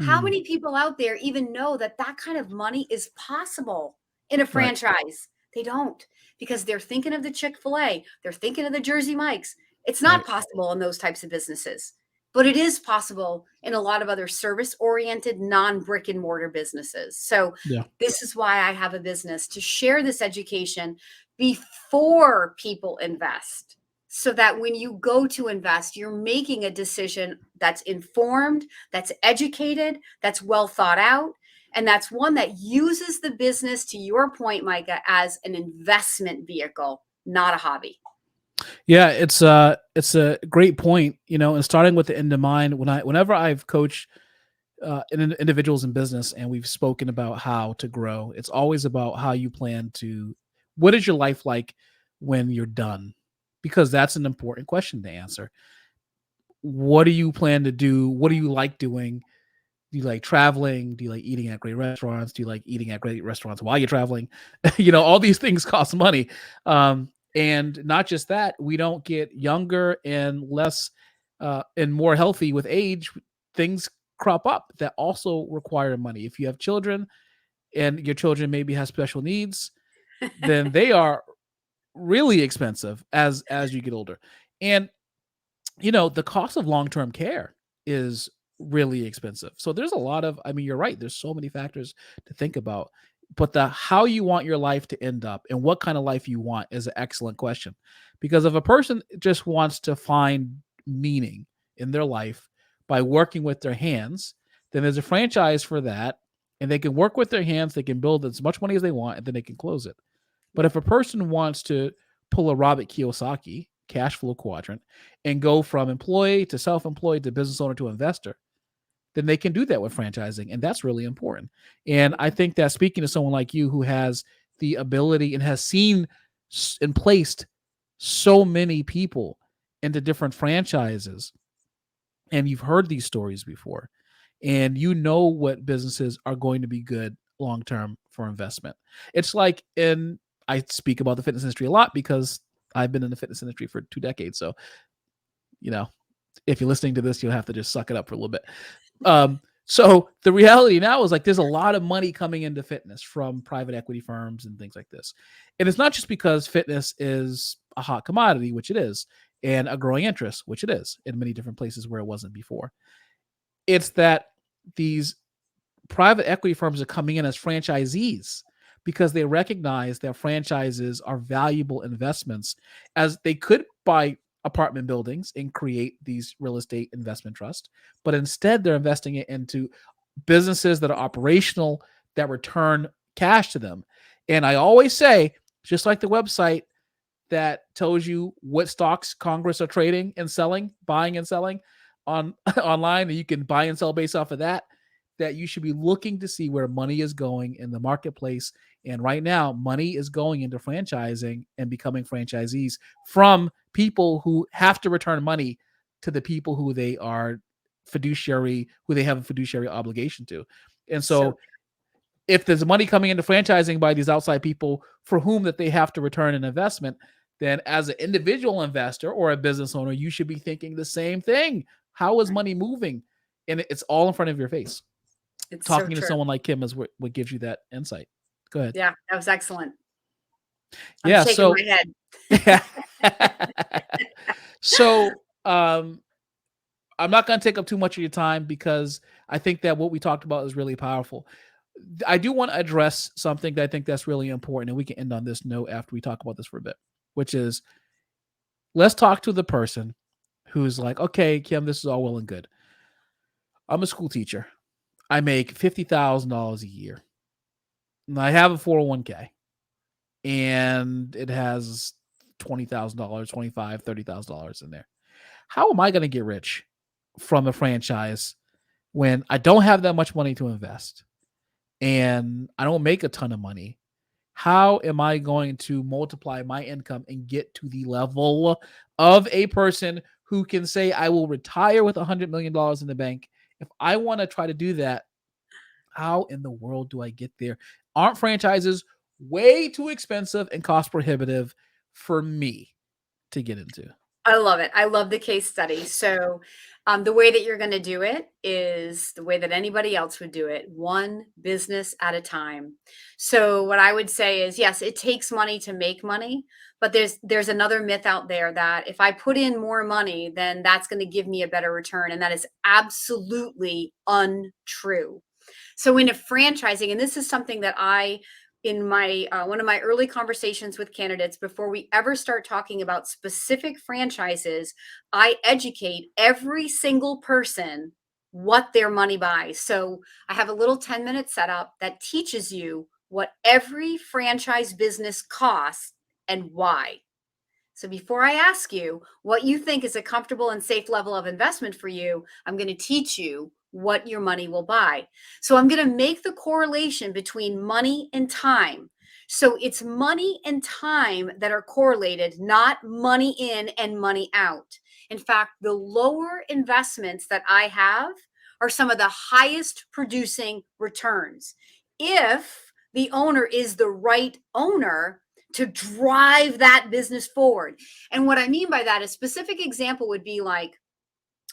Speaker 2: How
Speaker 1: Mm.
Speaker 2: many people out there even know that that kind of money is possible in a
Speaker 1: Right.
Speaker 2: franchise? They don't, because they're thinking of the Chick-fil-A, they're thinking of the Jersey Mikes. It's not
Speaker 1: Right.
Speaker 2: possible in those types of businesses, but it is possible in a lot of other service-oriented, non-brick and mortar businesses. So
Speaker 1: Yeah.
Speaker 2: this is why I have a business to share this education before people invest, so that when you go to invest, you're making a decision that's informed, that's educated, that's well thought out, and that's one that uses the business, to your point, Micah, as an investment vehicle, not a hobby.
Speaker 1: Yeah, it's a great point, and starting with the end in mind, whenever I've coached individuals in business and we've spoken about how to grow, it's always about how you plan to, what is your life like when you're done? Because that's an important question to answer. What do you plan to do? What do you like doing? Do you like traveling? Do you like eating at great restaurants? Do you like eating at great restaurants while you're traveling? All these things cost money. And not just that, we don't get younger and less and more healthy with age. Things crop up that also require money. If you have children and your children maybe have special needs, then they are really expensive as you get older. And the cost of long-term care is really expensive. So there's a lot of, I mean, you're right. There's so many factors to think about, but the how you want your life to end up and what kind of life you want is an excellent question. Because if a person just wants to find meaning in their life by working with their hands, then there's a franchise for that. And they can work with their hands, they can build as much money as they want, and then they can close it. But
Speaker 2: Yeah.
Speaker 1: if a person wants to pull a Robert Kiyosaki cash flow quadrant and go from employee to self-employed to business owner to investor, then they can do that with franchising. And that's really important. And I think that speaking to someone like you who has the ability and has seen and placed so many people into different franchises, and you've heard these stories before, and you know what businesses are going to be good long term for investment. It's like I speak about the fitness industry a lot because I've been in the fitness industry for 2 decades. So, you know, if you're listening to this, you'll have to just suck it up for a little bit. So the reality now is like there's a lot of money coming into fitness from private equity firms and things like this. And it's not just because fitness is a hot commodity, which it is, and a growing interest, which it is in many different places where it wasn't before. It's that these private equity firms are coming in as franchisees because they recognize that franchises are valuable investments, as they could buy apartment buildings and create these real estate investment trusts, but instead they're investing it into businesses that are operational, that return cash to them. And I always say, just like the website that tells you what stocks Congress are trading and selling, buying and selling on online, and you can buy and sell based off of that, that you should be looking to see where money is going in the marketplace. And right now, money is going into franchising and becoming franchisees from people who have to return money to the people who they are who they have a fiduciary obligation to. And
Speaker 2: So
Speaker 1: so if there's money coming into franchising by these outside people for whom that they have to return an investment, then as an individual investor or a business owner, you should be thinking the same thing. How is
Speaker 2: right.
Speaker 1: money moving? And it's all in front of your face.
Speaker 2: It's so
Speaker 1: Talking to
Speaker 2: true.
Speaker 1: someone like Kim is what gives you that insight. Go ahead.
Speaker 2: Yeah, that was excellent. I'm
Speaker 1: Yeah.
Speaker 2: shaking
Speaker 1: So,
Speaker 2: my head.
Speaker 1: so, I'm not going to take up too much of your time because I think that what we talked about is really powerful. I do want to address something that I think that's really important, and we can end on this note after we talk about this for a bit, which is let's talk to the person who's like, okay, Kim, this is all well and good. I'm a school teacher. I make $50,000 a year. And I have a 401k and it has $20,000, $25,000, $30,000 in there. How am I going to get rich from a franchise when I don't have that much money to invest and I don't make a ton of money? How am I going to multiply my income and get to the level of a person who can say, I will retire with $100 million in the bank? If I want to try to do that, how in the world do I get there? Aren't franchises way too expensive and cost prohibitive for me to get into?
Speaker 2: I love it. I love the case study. So, the way that you're going to do it is the way that anybody else would do it, one business at a time. So, what I would say is, yes, it takes money to make money, but there's another myth out there that if I put in more money, then that's going to give me a better return, and that is absolutely untrue. So in a franchising, and this is something that I in my one of my early conversations with candidates before we ever start talking about specific franchises, I educate every single person what their money buys. So I have a little 10-minute setup that teaches you what every franchise business costs and why. So before I ask you what you think is a comfortable and safe level of investment for you, I'm going to teach you what your money will buy. So I'm going to make the correlation between money and time. So it's money and time that are correlated, not money in and money out. In fact, the lower investments that I have are some of the highest producing returns. If the owner is the right owner to drive that business forward. And what I mean by that, a specific example would be like,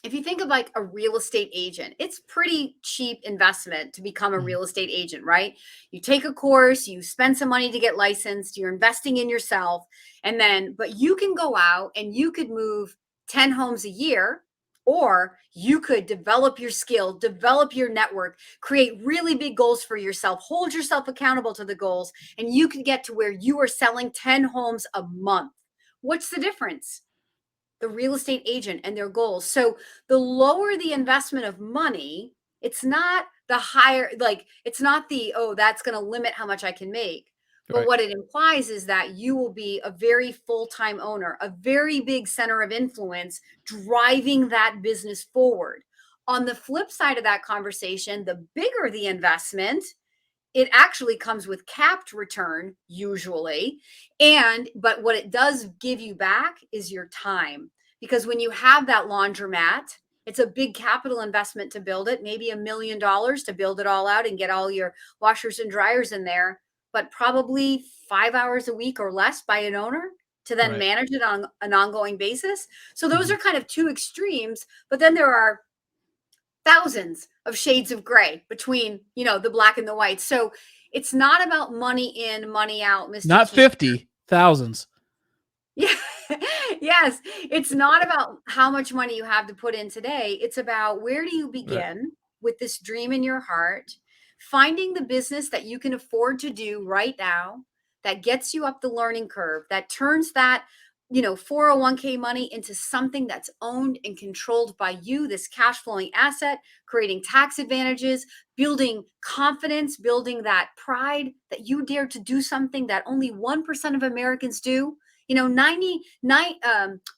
Speaker 2: if you think of like a real estate agent, it's pretty cheap investment to become a
Speaker 1: Mhm.
Speaker 2: real estate agent, right? You take a course, you spend some money to get licensed, you're investing in yourself, and then, but you can go out and you could move 10 homes a year, or you could develop your skill, develop your network, create really big goals for yourself, hold yourself accountable to the goals, and you can get to where you are selling 10 homes a month. What's the difference? The real estate agent and their goals. So the lower the investment of money, it's not the higher, like it's not the, oh, that's going to limit how much I can make. But
Speaker 1: Right.
Speaker 2: what it implies is that you will be a very full-time owner, a very big center of influence, driving that business forward. On the flip side of that conversation, the bigger the investment, it actually comes with capped return usually, but what it does give you back is your time, because when you have that laundromat, it's a big capital investment to build it, maybe $1 million to build it all out and get all your washers and dryers in there, but probably 5 hours a week or less by an owner to then
Speaker 1: Right.
Speaker 2: manage it on an ongoing basis. So those
Speaker 1: Mhm.
Speaker 2: are kind of two extremes, but then there are thousands of shades of gray between, the black and the white. So it's not about money in, money out, Mr.
Speaker 1: Not
Speaker 2: Teacher.
Speaker 1: 50, thousands.
Speaker 2: Yeah. Yes. It's not about how much money you have to put in today. It's about where do you
Speaker 1: Right.
Speaker 2: begin with this dream in your heart, finding the business that you can afford to do right now, that gets you up the learning curve, that turns that 401k money into something that's owned and controlled by you, this cash flowing asset, creating tax advantages, building confidence, building that pride that you dare to do something that only 1% of Americans do.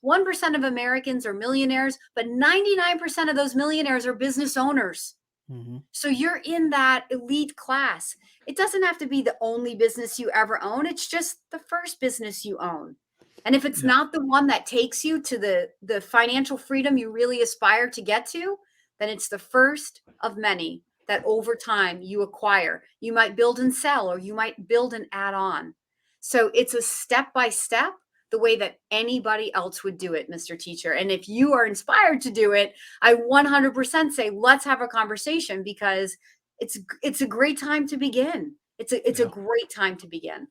Speaker 2: 1% of Americans are millionaires, but 99% of those millionaires are business owners.
Speaker 1: Mhm.
Speaker 2: So you're in that elite class. It doesn't have to be the only business you ever own. It's just the first business you own. And if it's
Speaker 1: Yeah.
Speaker 2: not the one that takes you to the financial freedom you really aspire to get to, then it's the first of many that over time you acquire. You might build and sell, or you might build and add on. So it's a step by step, the way that anybody else would do it, Mr. Teacher. And if you are inspired to do it, I 100% say let's have a conversation, because it's a great time to begin. It's a
Speaker 1: Yeah.
Speaker 2: great time to begin.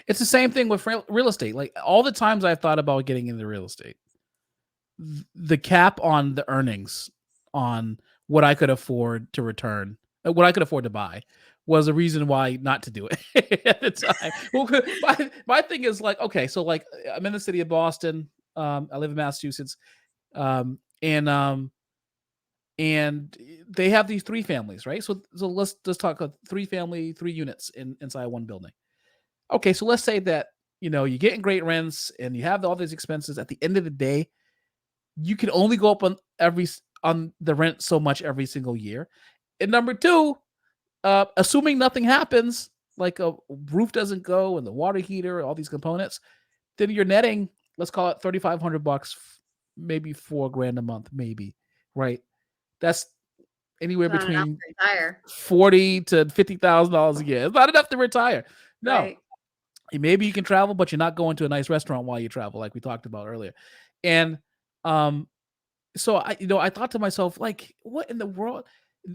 Speaker 1: It's the same thing with real estate. Like all the times I've thought about getting into real estate, the cap on the earnings on what I could afford to return, what I could afford to buy, was a reason why not to do it at the time. Well, my thing is like, okay, so like I'm in the city of Boston. I live in Massachusetts, um, and um, and they have these 3 families, right? So let's just talk 3 family, 3 units inside one building. Okay, so let's say that you're getting great rents and you have all these expenses. At the end of the day, you can only go up on the rent so much every single year. And number 2, assuming nothing happens, like a roof doesn't go and the water heater, all these components, then you're netting, let's call it $3,500, maybe $4,000 a month, maybe, right? That's anywhere
Speaker 2: It's not enough
Speaker 1: between
Speaker 2: to retire.
Speaker 1: $40,000 to $50,000 a year. It's not enough to retire. No,
Speaker 2: Right.
Speaker 1: maybe you can travel, but you're not going to a nice restaurant while you travel, like we talked about earlier. And um, so I thought to myself, like, what in the world?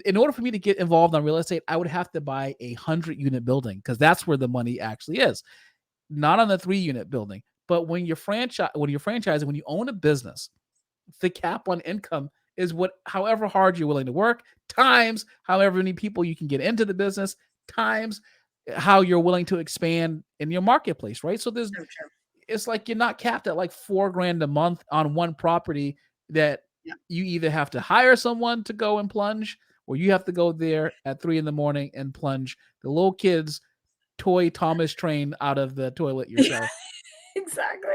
Speaker 1: In order for me to get involved on real estate, I would have to buy a 100-unit building because that's where the money actually is, not on the 3-unit building. But when you're franchising, when you own a business, the cap on income is however hard you're willing to work, times however many people you can get into the business, times how you're willing to expand in your marketplace, right? So
Speaker 2: So true.
Speaker 1: it's like you're not capped at like $4,000 a month on one property that
Speaker 2: Yeah.
Speaker 1: you either have to hire someone to go and plunge, or you have to go there at 3 a.m. and plunge the little kids' toy Thomas train out of the toilet yourself.
Speaker 2: Exactly.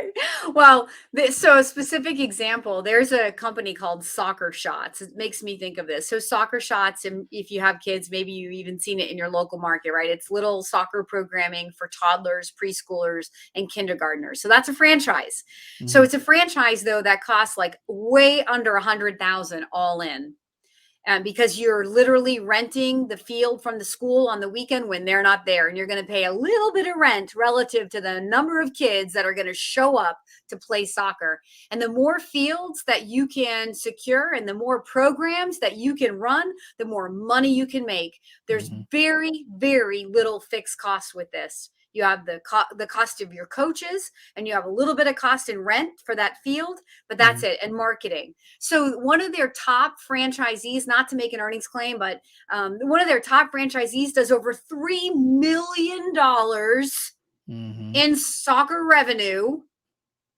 Speaker 2: Well, so a specific example, there's a company called Soccer Shots. It makes me think of this. So Soccer Shots, and if you have kids, maybe you've even seen it in your local market, right? It's little soccer programming for toddlers, preschoolers, and kindergartners. So that's a franchise. So
Speaker 1: Mhm.
Speaker 2: it's a franchise though that costs like way under 100,000 all in. Because you're literally renting the field from the school on the weekend when they're not there. And you're going to pay a little bit of rent relative to the number of kids that are going to show up to play soccer. And the more fields that you can secure and the more programs that you can run, the more money you can make. There's
Speaker 1: Mhm.
Speaker 2: very, very little fixed costs with this. You have the cost of your coaches, and you have a little bit of cost in rent for that field, but that's
Speaker 1: Mhm.
Speaker 2: it, and marketing. So one of their top franchisees, not to make an earnings claim, but one of their top franchisees does over $3 million
Speaker 1: Mhm.
Speaker 2: in soccer revenue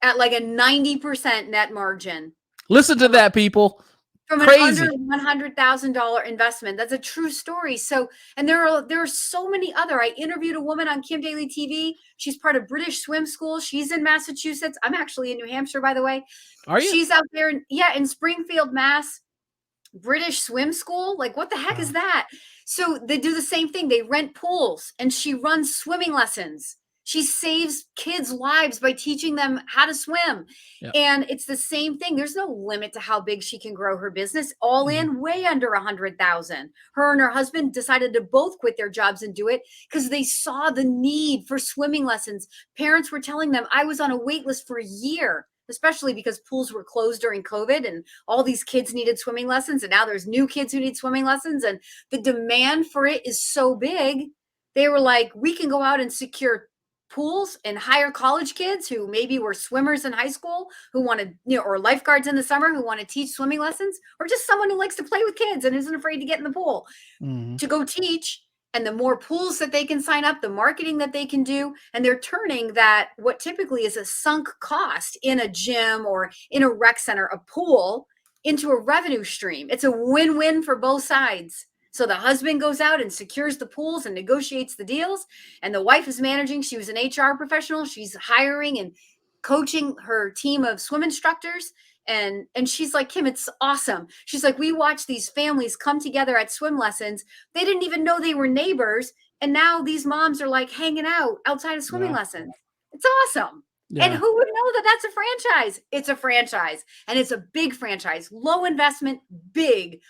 Speaker 2: at like a 90% net margin
Speaker 1: Listen to
Speaker 2: from a
Speaker 1: that, people.
Speaker 2: from an under
Speaker 1: Crazy.
Speaker 2: $100,000 investment. That's a true story. So, and there are so many other. I interviewed a woman on Kim Daly TV. She's part of British Swim School. She's in Massachusetts. I'm actually in New Hampshire, by the way.
Speaker 1: Are you?
Speaker 2: She's out there, in Springfield, Mass. British Swim School? Like, what the heck is
Speaker 1: Wow.
Speaker 2: that? So they do the same thing. They rent pools and she runs swimming lessons. She saves kids' lives by teaching them how to swim.
Speaker 1: Yeah.
Speaker 2: And it's the same thing. There's no limit to how big she can grow her business. All
Speaker 1: Mhm.
Speaker 2: in, way under 100,000. Her and her husband decided to both quit their jobs and do it because they saw the need for swimming lessons. Parents were telling them, I was on a wait list for a year, especially because pools were closed during COVID and all these kids needed swimming lessons. And now there's new kids who need swimming lessons. And the demand for it is so big. They were like, we can go out and secure pools and hire college kids who maybe were swimmers in high school who want to, or lifeguards in the summer who want to teach swimming lessons, or just someone who likes to play with kids and isn't afraid to get in the pool
Speaker 1: Mhm.
Speaker 2: to go teach. And the more pools that they can sign up, the marketing that they can do, and they're turning that what typically is a sunk cost in a gym or in a rec center, a pool, into a revenue stream. It's a win-win for both sides. So the husband goes out and secures the pools and negotiates the deals, and the wife is managing. She was an HR professional. She's hiring and coaching her team of swim instructors, and she's like, Kim, it's awesome. She's like, we watch these families come together at swim lessons. They didn't even know they were neighbors, and now these moms are like hanging out outside of swimming
Speaker 1: Wow.
Speaker 2: lessons. It's awesome. And
Speaker 1: Yeah.
Speaker 2: who would know that that's a franchise? It's a franchise, and it's a big franchise. Low investment, big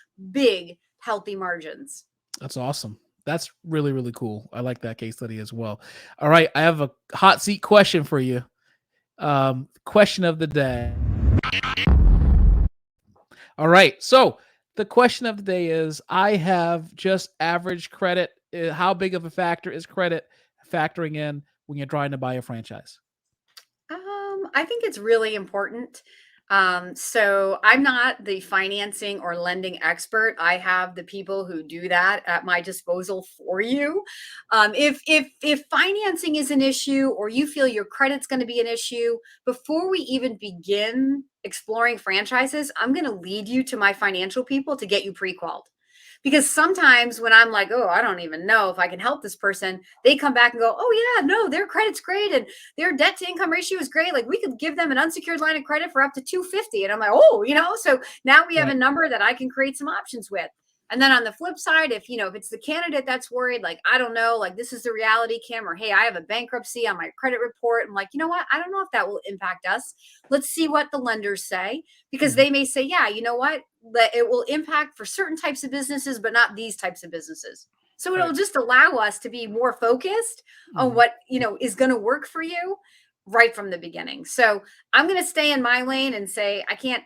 Speaker 2: healthy margins.
Speaker 1: That's awesome. That's really, really cool. I like that case study as well. All right. I have a hot seat question for you. Question of the day. All right. So the question of the day is, I have just average credit. How big of a factor is credit factoring in when you're trying to buy a franchise?
Speaker 2: I think it's really important. So I'm not the financing or lending expert. I have the people who do that at my disposal for you. If financing is an issue, or you feel your credit's going to be an issue, before we even begin exploring franchises, I'm going to lead you to my financial people to get you pre-qualified. Because sometimes when I'm like, oh, I don't even know if I can help this person, they come back and go, oh, yeah, no, their credit's great. And their debt to income ratio is great. Like, we could give them an unsecured line of credit for up to 250. And I'm like, oh, so now we have a number that I can create some options with. And then on the flip side, if it's the candidate that's worried, like, I don't know, like, this is the reality, Kim, or hey, I have a bankruptcy on my credit report. I'm like, you know what? I don't know if that will impact us. Let's see what the lenders say, because they may say, yeah, you know what? That it will impact for certain types of businesses, but not these types of businesses. So it'll just allow us to be more focused on what, is going to work for you right from the beginning. So I'm going to stay in my lane and say, I can't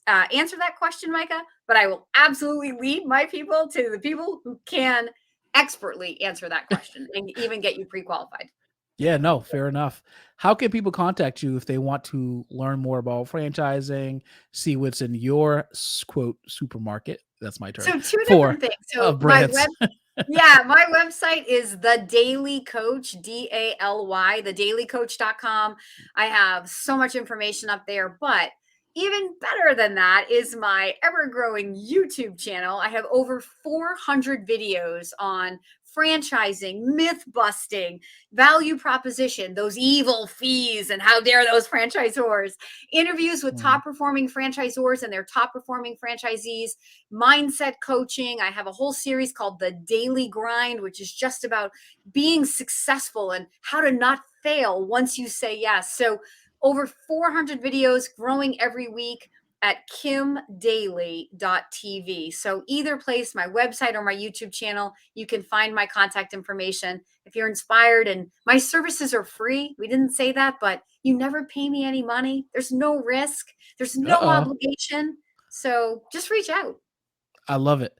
Speaker 2: answer that question, Micah, but I will absolutely lead my people to the people who can expertly answer that question and even get you pre-qualified.
Speaker 1: Yeah, no, fair enough. How can people contact you if they want to learn more about franchising, see what's in your quote supermarket? That's my term.
Speaker 2: So two
Speaker 1: For
Speaker 2: different things. So
Speaker 1: brands.
Speaker 2: my website is The Daily Coach, Daly, thedailycoach.com. I have so much information up there, but even better than that is my ever-growing YouTube channel. I have over 400 videos on franchising, myth busting, value proposition, those evil fees, and how dare those franchisors, interviews with top performing franchisors and their top performing franchisees, mindset coaching. I have a whole series called The Daily Grind, which is just about being successful and how to not fail once you say yes. So over 400 videos growing every week at kimdaly.tv. So either place, my website or my YouTube channel, you can find my contact information if you're inspired. And my services are free. We didn't say that, but you never pay me any money. There's no risk. There's no obligation. So just reach out.
Speaker 1: I love it.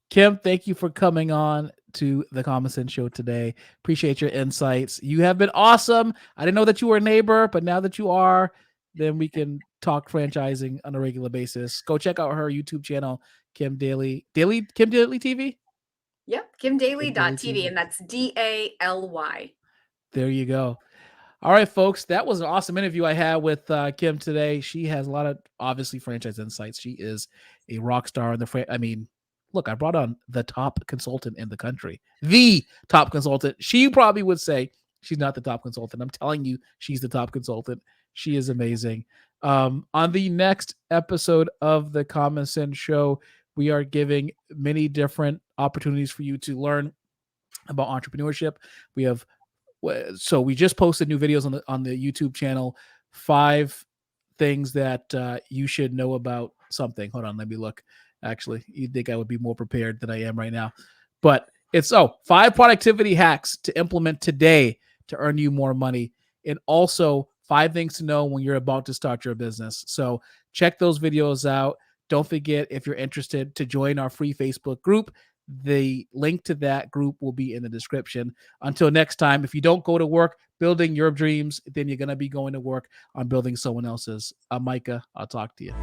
Speaker 1: Kim, thank you for coming on to the Common Sense Show today. Appreciate your insights. You have been awesome. I didn't know that you were a neighbor, but now that you are, then we can talk franchising on a regular basis. Go check out her YouTube channel, Kim Daly. Kim Daly TV?
Speaker 2: Yep, kimdaly.tv, and that's Daly.
Speaker 1: There you go. All right, folks, that was an awesome interview I had with Kim today. She has a lot of, obviously, franchise insights. she is a rock star in the look, I brought on the top consultant in the country, the top consultant. She probably would say she's not the top consultant. I'm telling you, she's the top consultant. She is amazing. On the next episode of the Common Sense Show, we are giving many different opportunities for you to learn about entrepreneurship. We just posted new videos on the YouTube channel. 5 things that you should know about something. Hold on, let me look. Actually, you'd think I would be more prepared than I am right now. But it's 5 productivity hacks to implement today to earn you more money. And also 5 things to know when you're about to start your business. So check those videos out. Don't forget, if you're interested, to join our free Facebook group. The link to that group will be in the description. Until next time, if you don't go to work building your dreams, then you're going to be going to work on building someone else's. I'm Micah. I'll talk to you.